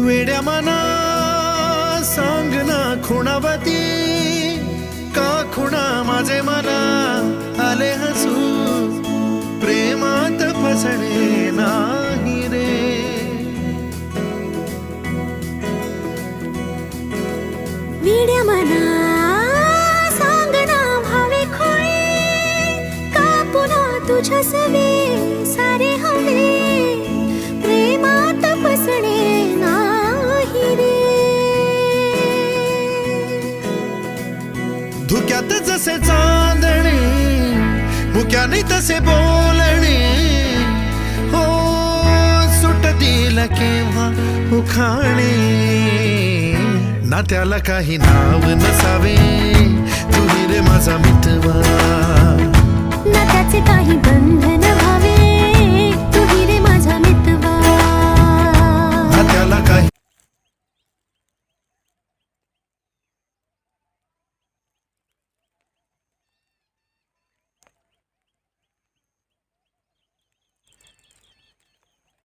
वेड्या मना सांग ना खुणावती का खुणा माझे मना आले हसू प्रेमात फसणे नाही रे. वेड्या मना सांग ना भावे खोळे का पुन्हा तुझ्या सवे सारे हवे प्रेमात फसणे नाही रे. धुक्यात जसे चांदणे मुक्याने तसे बोलणे हो सुटतील केव्हा उखाणे ना त्याला काही नाव नसावे तुही रे माझा मितवा ना त्याचे काही बंधन व्हावे